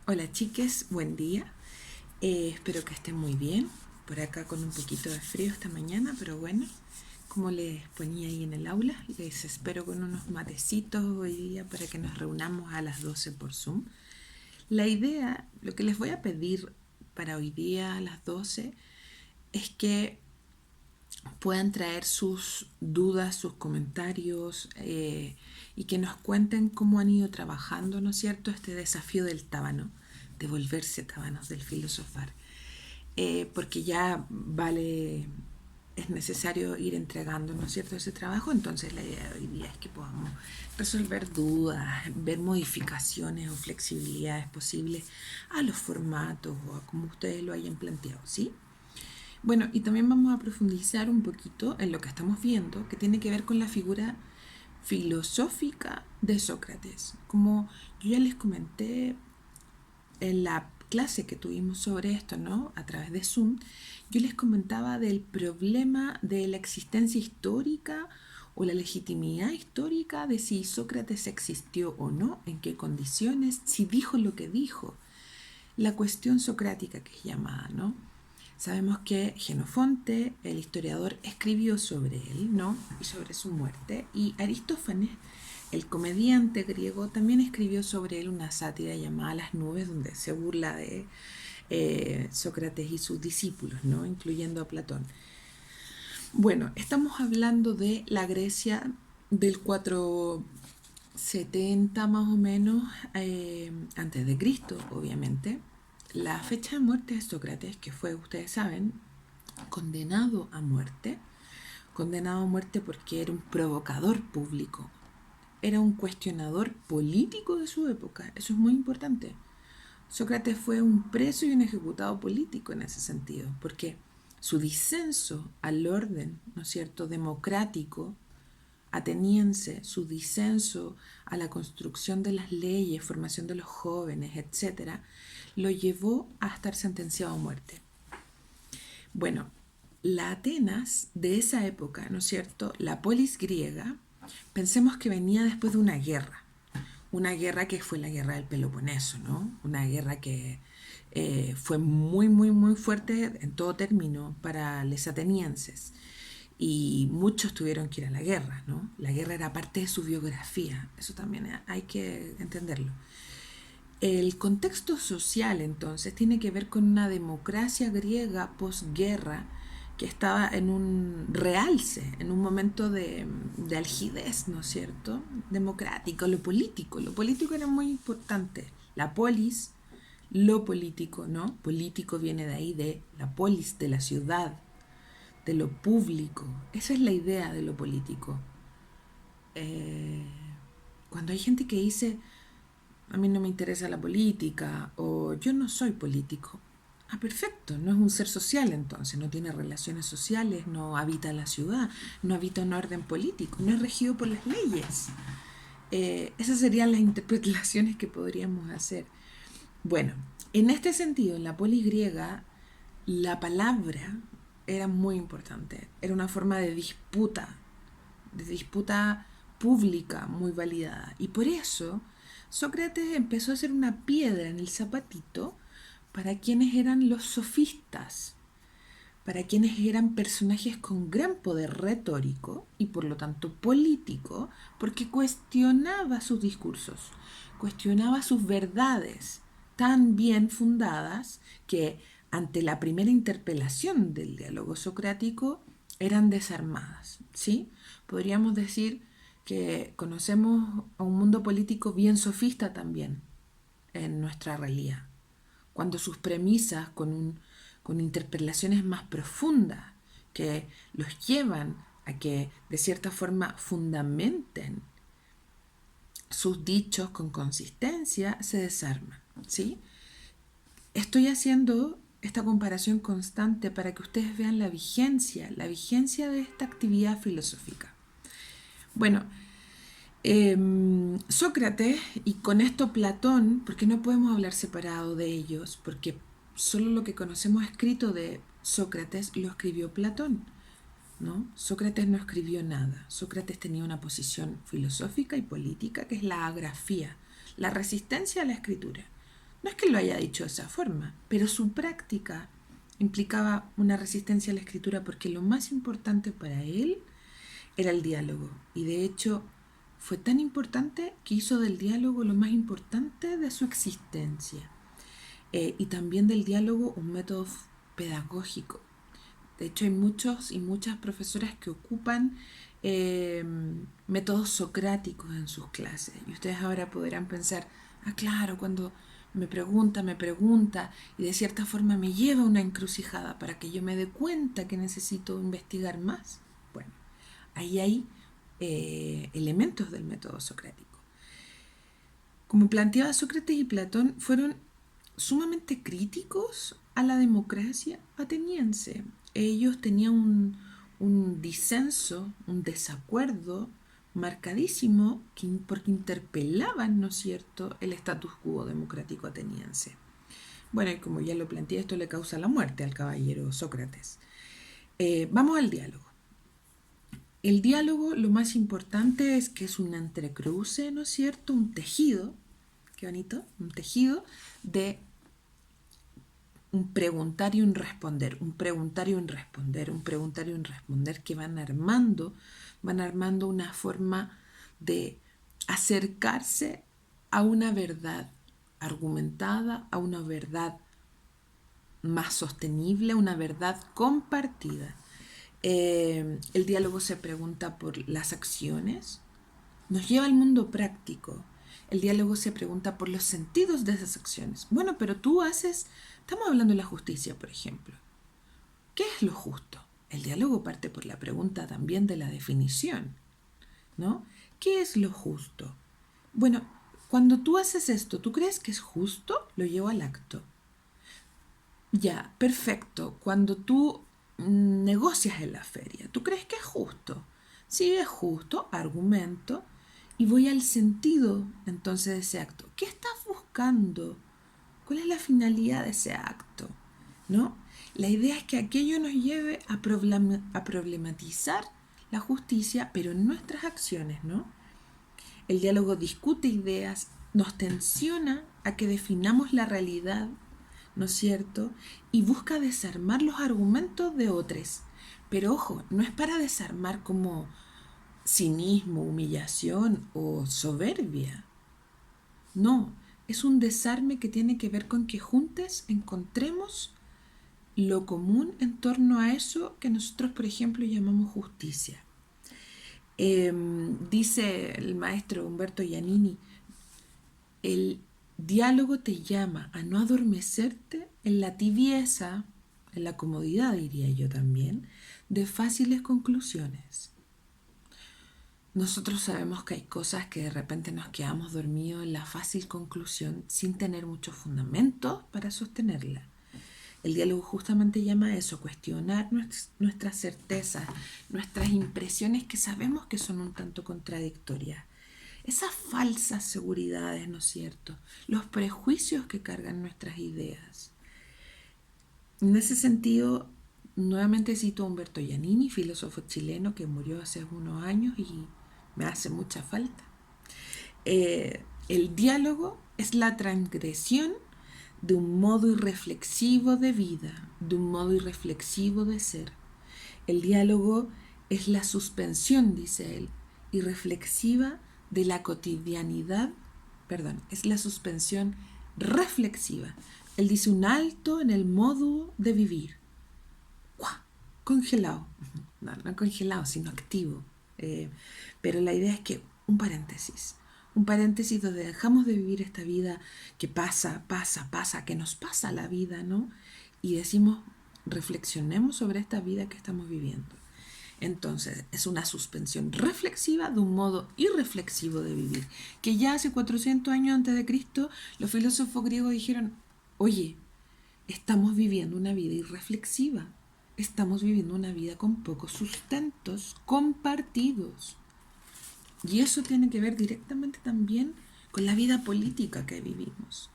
Hola chiques, buen día. Espero que estén muy bien. Por acá con un poquito de frío esta mañana, pero bueno, como les ponía ahí en el aula, les espero con unos matecitos hoy día para que nos reunamos a las 12 por Zoom. La idea, lo que les voy a pedir para hoy día a las 12 es que puedan traer sus dudas, sus comentarios y que nos cuenten cómo han ido trabajando, ¿no es cierto?, este desafío del tábano, de volverse tábanos, del filosofar. Porque ya vale, es necesario ir entregando, ¿no es cierto?, ese trabajo. Entonces la idea de hoy día es que podamos resolver dudas, ver modificaciones o flexibilidades posibles a los formatos o a como ustedes lo hayan planteado, ¿sí? Bueno, y también vamos a profundizar un poquito en lo que estamos viendo, que tiene que ver con la figura filosófica de Sócrates. Como yo ya les comenté en la clase que tuvimos sobre esto, ¿no?, a través de Zoom, yo les comentaba del problema de la existencia histórica o la legitimidad histórica de si Sócrates existió o no, en qué condiciones, si dijo lo que dijo. La cuestión socrática que es llamada, ¿no? Sabemos que Jenofonte, el historiador, escribió sobre él, ¿no?, y sobre su muerte, y Aristófanes, el comediante griego, también escribió sobre él una sátira llamada Las nubes, donde se burla de Sócrates y sus discípulos, ¿no?, incluyendo a Platón. Bueno, estamos hablando de la Grecia del 470 más o menos, antes de Cristo, obviamente. La fecha de muerte de Sócrates, que fue, ustedes saben, condenado a muerte. Condenado a muerte porque era un provocador público, era un cuestionador político de su época. Eso es muy importante. Sócrates fue un preso y un ejecutado político en ese sentido, porque su disenso al orden, ¿no es cierto?, democrático, ateniense, su disenso a la construcción de las leyes, formación de los jóvenes, etcétera, lo llevó a estar sentenciado a muerte. Bueno, la Atenas de esa época, ¿no es cierto?, la polis griega, pensemos que venía después de una guerra que fue la guerra del Peloponeso, ¿no? Una guerra que fue muy, muy, muy fuerte en todo término para los atenienses. Y muchos tuvieron que ir a la guerra, ¿no? La guerra era parte de su biografía, eso también hay que entenderlo. El contexto social, entonces, tiene que ver con una democracia griega posguerra que estaba en un realce, en un momento de algidez, ¿no es cierto?, democrático, lo político. Lo político era muy importante. La polis, lo político, ¿no? Político viene de ahí, de la polis, de la ciudad, de lo público. Esa es la idea de lo político. Eh, Cuando hay gente que dice, a mí no me interesa la política o yo no soy político. Ah, perfecto, no es un ser social entonces, no tiene relaciones sociales, no habita la ciudad, no habita un orden político, no es regido por las leyes. Esas serían las interpretaciones que podríamos hacer. Bueno, en este sentido, en la polis griega, la palabra era muy importante, era una forma de disputa pública muy validada. Y por eso Sócrates empezó a hacer una piedra en el zapatito para quienes eran los sofistas, para quienes eran personajes con gran poder retórico y por lo tanto político, porque cuestionaba sus discursos, cuestionaba sus verdades tan bien fundadas que ante la primera interpelación del diálogo socrático eran desarmadas, ¿sí? Podríamos decir que conocemos a un mundo político bien sofista también en nuestra realidad, cuando sus premisas con interpelaciones más profundas que los llevan a que de cierta forma fundamenten sus dichos con consistencia, se desarman, ¿sí? Estoy haciendo esta comparación constante para que ustedes vean la vigencia de esta actividad filosófica. Bueno, Sócrates y con esto Platón, porque no podemos hablar separado de ellos, porque solo lo que conocemos escrito de Sócrates lo escribió Platón, ¿no? Sócrates no escribió nada. Sócrates tenía una posición filosófica y política que es la agrafía, la resistencia a la escritura. No es que lo haya dicho de esa forma, pero su práctica implicaba una resistencia a la escritura porque lo más importante para él era el diálogo. Y de hecho fue tan importante que hizo del diálogo lo más importante de su existencia. Y también del diálogo un método pedagógico. De hecho hay muchos y muchas profesoras que ocupan eh, métodos socráticos en sus clases. Y ustedes ahora podrán pensar, ah, claro, cuando me pregunta y de cierta forma me lleva a una encrucijada para que yo me dé cuenta que necesito investigar más. Bueno, ahí hay elementos del método socrático. Como planteaba Sócrates y Platón, fueron sumamente críticos a la democracia ateniense. Ellos tenían un disenso, un desacuerdo marcadísimo porque interpelaban, ¿no es cierto?, el status quo democrático ateniense. Bueno, y como ya lo planteé, esto le causa la muerte al caballero Sócrates. Vamos al diálogo. El diálogo, lo más importante es que es un entrecruce, ¿no es cierto?, un tejido, qué bonito, un tejido de un preguntar y un responder, un preguntar y un responder, un preguntar y un responder que van armando una forma de acercarse a una verdad argumentada, a una verdad más sostenible, una verdad compartida. El diálogo se pregunta por las acciones, nos lleva al mundo práctico. El diálogo se pregunta por los sentidos de esas acciones. Bueno, pero estamos hablando de la justicia, por ejemplo. ¿Qué es lo justo? El diálogo parte por la pregunta también de la definición, ¿no? ¿Qué es lo justo? Bueno, cuando tú haces esto, ¿tú crees que es justo? Lo llevo al acto. Ya, perfecto. Cuando tú negocias en la feria, ¿tú crees que es justo? Sí, es justo, argumento, y voy al sentido entonces de ese acto. ¿Qué estás buscando? ¿Cuál es la finalidad de ese acto? ¿No? La idea es que aquello nos lleve a problematizar la justicia, pero en nuestras acciones, ¿no? El diálogo discute ideas, nos tensiona a que definamos la realidad, ¿no es cierto? Y busca desarmar los argumentos de otros. Pero ojo, no es para desarmar como cinismo, humillación o soberbia. No, es un desarme que tiene que ver con que juntos encontremos lo común en torno a eso que nosotros, por ejemplo, llamamos justicia. Dice el maestro Humberto Giannini, el diálogo te llama a no adormecerte en la tibieza, en la comodidad, diría yo también, de fáciles conclusiones. Nosotros sabemos que hay cosas que de repente nos quedamos dormidos en la fácil conclusión sin tener muchos fundamentos para sostenerla. El diálogo justamente llama a eso, cuestionar nuestras certezas, nuestras impresiones que sabemos que son un tanto contradictorias. Esas falsas seguridades, ¿no es cierto? Los prejuicios que cargan nuestras ideas. En ese sentido, nuevamente cito a Humberto Giannini, filósofo chileno que murió hace unos años y me hace mucha falta. El diálogo es la transgresión de un modo irreflexivo de vida, de un modo irreflexivo de ser. El diálogo es la suspensión, dice él, irreflexiva de la cotidianidad, es la suspensión reflexiva. Él dice un alto en el modo de vivir. ¡Guau! Congelado. No congelado, sino activo. Pero la idea es que un paréntesis donde dejamos de vivir esta vida que pasa, que nos pasa la vida, ¿no? Y decimos, reflexionemos sobre esta vida que estamos viviendo. Entonces, es una suspensión reflexiva de un modo irreflexivo de vivir, que ya hace 400 años antes de Cristo, los filósofos griegos dijeron, oye, estamos viviendo una vida irreflexiva, estamos viviendo una vida con pocos sustentos compartidos. Y eso tiene que ver directamente también con la vida política que vivimos.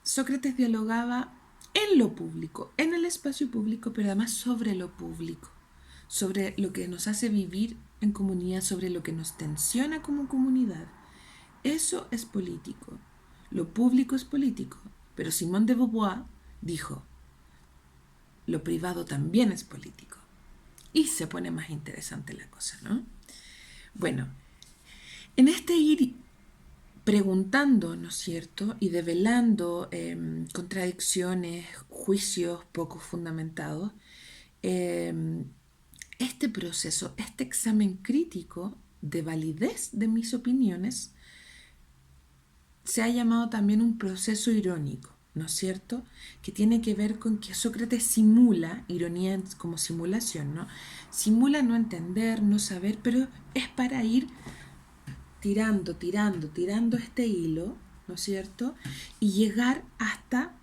Sócrates dialogaba en lo público, en el espacio público, pero además sobre lo público, sobre lo que nos hace vivir en comunidad, sobre lo que nos tensiona como comunidad. Eso es político. lo público es político, pero Simone de Beauvoir dijo, lo privado también es político. Y se pone más interesante la cosa, ¿no? Bueno, en este ir preguntando, ¿no es cierto?, y develando contradicciones, juicios poco fundamentados, eh, este proceso, este examen crítico de validez de mis opiniones, se ha llamado también un proceso irónico, ¿no es cierto?, que tiene que ver con que Sócrates simula, ironía como simulación, ¿no? Simula no entender, no saber, pero es para ir tirando este hilo, ¿no es cierto?, y llegar hasta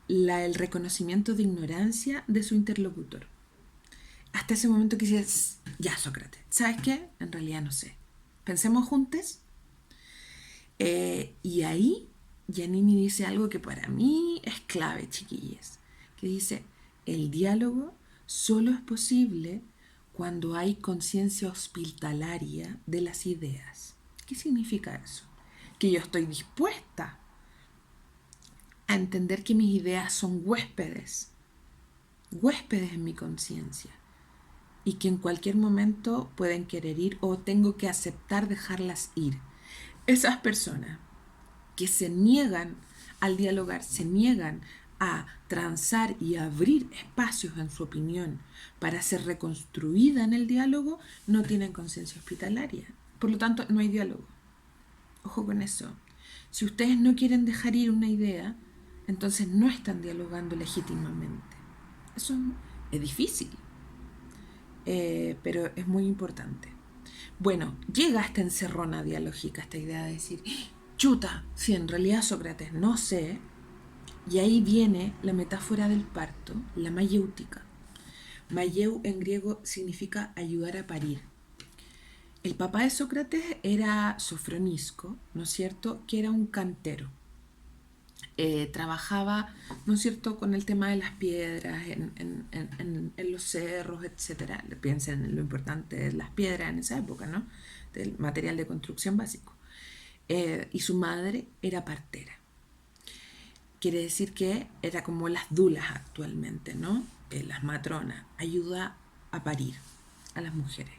el reconocimiento de ignorancia de su interlocutor. Hasta ese momento que dices, ya Sócrates, ¿sabes qué? En realidad no sé. Pensemos juntos. Y ahí Giannini dice algo que para mí es clave, chiquillas, que dice, el diálogo solo es posible cuando hay conciencia hospitalaria de las ideas. ¿Qué significa eso? Que yo estoy dispuesta a entender que mis ideas son huéspedes en mi conciencia, y que en cualquier momento pueden querer ir o tengo que aceptar dejarlas ir. Esas personas que se niegan al dialogar, se niegan a transar y abrir espacios en su opinión para ser reconstruida en el diálogo, no tienen conciencia hospitalaria. Por lo tanto, no hay diálogo. Ojo con eso. Si ustedes no quieren dejar ir una idea, entonces no están dialogando legítimamente. Eso es difícil, pero es muy importante. Bueno, llega esta encerrona dialógica, esta idea de decir, chuta, si en realidad Sócrates no sé, y ahí viene la metáfora del parto, la mayéutica. Mayeu en griego significa ayudar a parir. El papá de Sócrates era Sofronisco, ¿no es cierto?, que era un cantero. Trabajaba, ¿no es cierto?, con el tema de las piedras en los cerros, etc. Piensen en lo importante de las piedras en esa época, ¿no?, del material de construcción básico. Y su madre era partera. Quiere decir que era como las dulas actualmente, ¿no? Las matronas, ayuda a parir a las mujeres.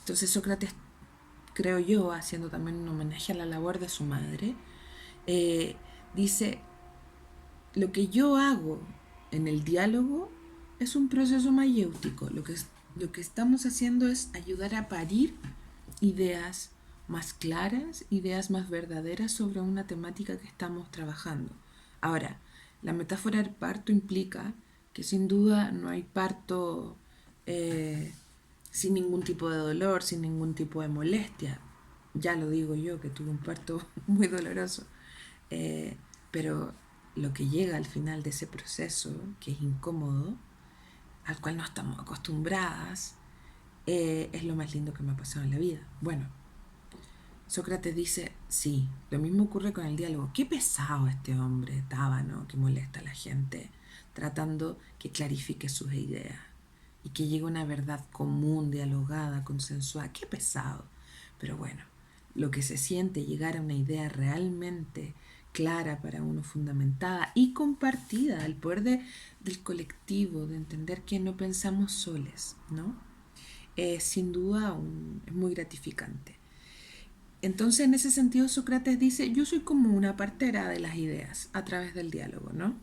Entonces Sócrates, creo yo, haciendo también un homenaje a la labor de su madre, dice, lo que yo hago en el diálogo es un proceso mayéutico. Lo que estamos haciendo es ayudar a parir ideas más claras, ideas más verdaderas sobre una temática que estamos trabajando. Ahora, la metáfora del parto implica que sin duda no hay parto sin ningún tipo de dolor, sin ningún tipo de molestia. Ya lo digo yo, que tuve un parto muy doloroso. Pero lo que llega al final de ese proceso, que es incómodo, al cual no estamos acostumbradas, es lo más lindo que me ha pasado en la vida. Bueno, Sócrates dice, sí, lo mismo ocurre con el diálogo. Qué pesado este hombre, tábano, que molesta a la gente, tratando que clarifique sus ideas y que llegue a una verdad común, dialogada, consensuada. Qué pesado. Pero bueno, lo que se siente llegar a una idea realmente clara para uno, fundamentada y compartida, el poder del colectivo, de entender que no pensamos soles, ¿no? Sin duda es muy gratificante. Entonces, en ese sentido, Sócrates dice, yo soy como una partera de las ideas a través del diálogo, ¿no?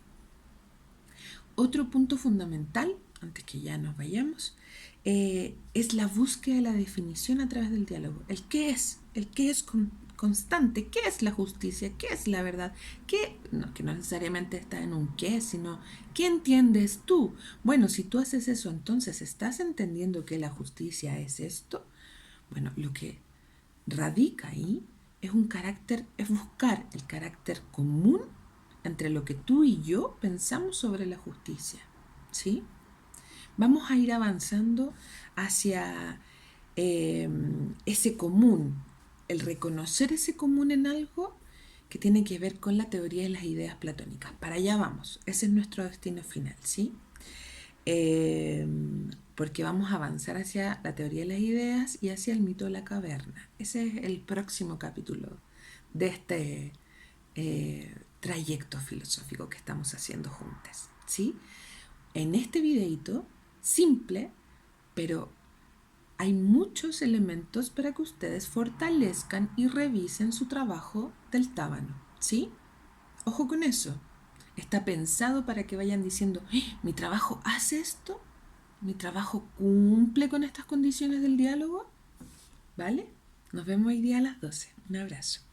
Otro punto fundamental, antes que ya nos vayamos, es la búsqueda de la definición a través del diálogo. El qué es constante, qué es la justicia, qué es la verdad, que no necesariamente está en un qué, sino qué entiendes tú. Bueno, si tú haces eso, entonces ¿estás entendiendo que la justicia es esto? Bueno, lo que radica ahí es es buscar el carácter común entre lo que tú y yo pensamos sobre la justicia, ¿sí? Vamos a ir avanzando hacia ese común, el reconocer ese común en algo que tiene que ver con la teoría de las ideas platónicas. Para allá vamos, ese es nuestro destino final, ¿sí? Porque vamos a avanzar hacia la teoría de las ideas y hacia el mito de la caverna. Ese es el próximo capítulo de este trayecto filosófico que estamos haciendo juntas, ¿sí? En este videito, simple, pero hay muchos elementos para que ustedes fortalezcan y revisen su trabajo del tábano, ¿sí? Ojo con eso. Está pensado para que vayan diciendo, ¿mi trabajo hace esto? ¿Mi trabajo cumple con estas condiciones del diálogo? ¿Vale? Nos vemos hoy día a las 12. Un abrazo.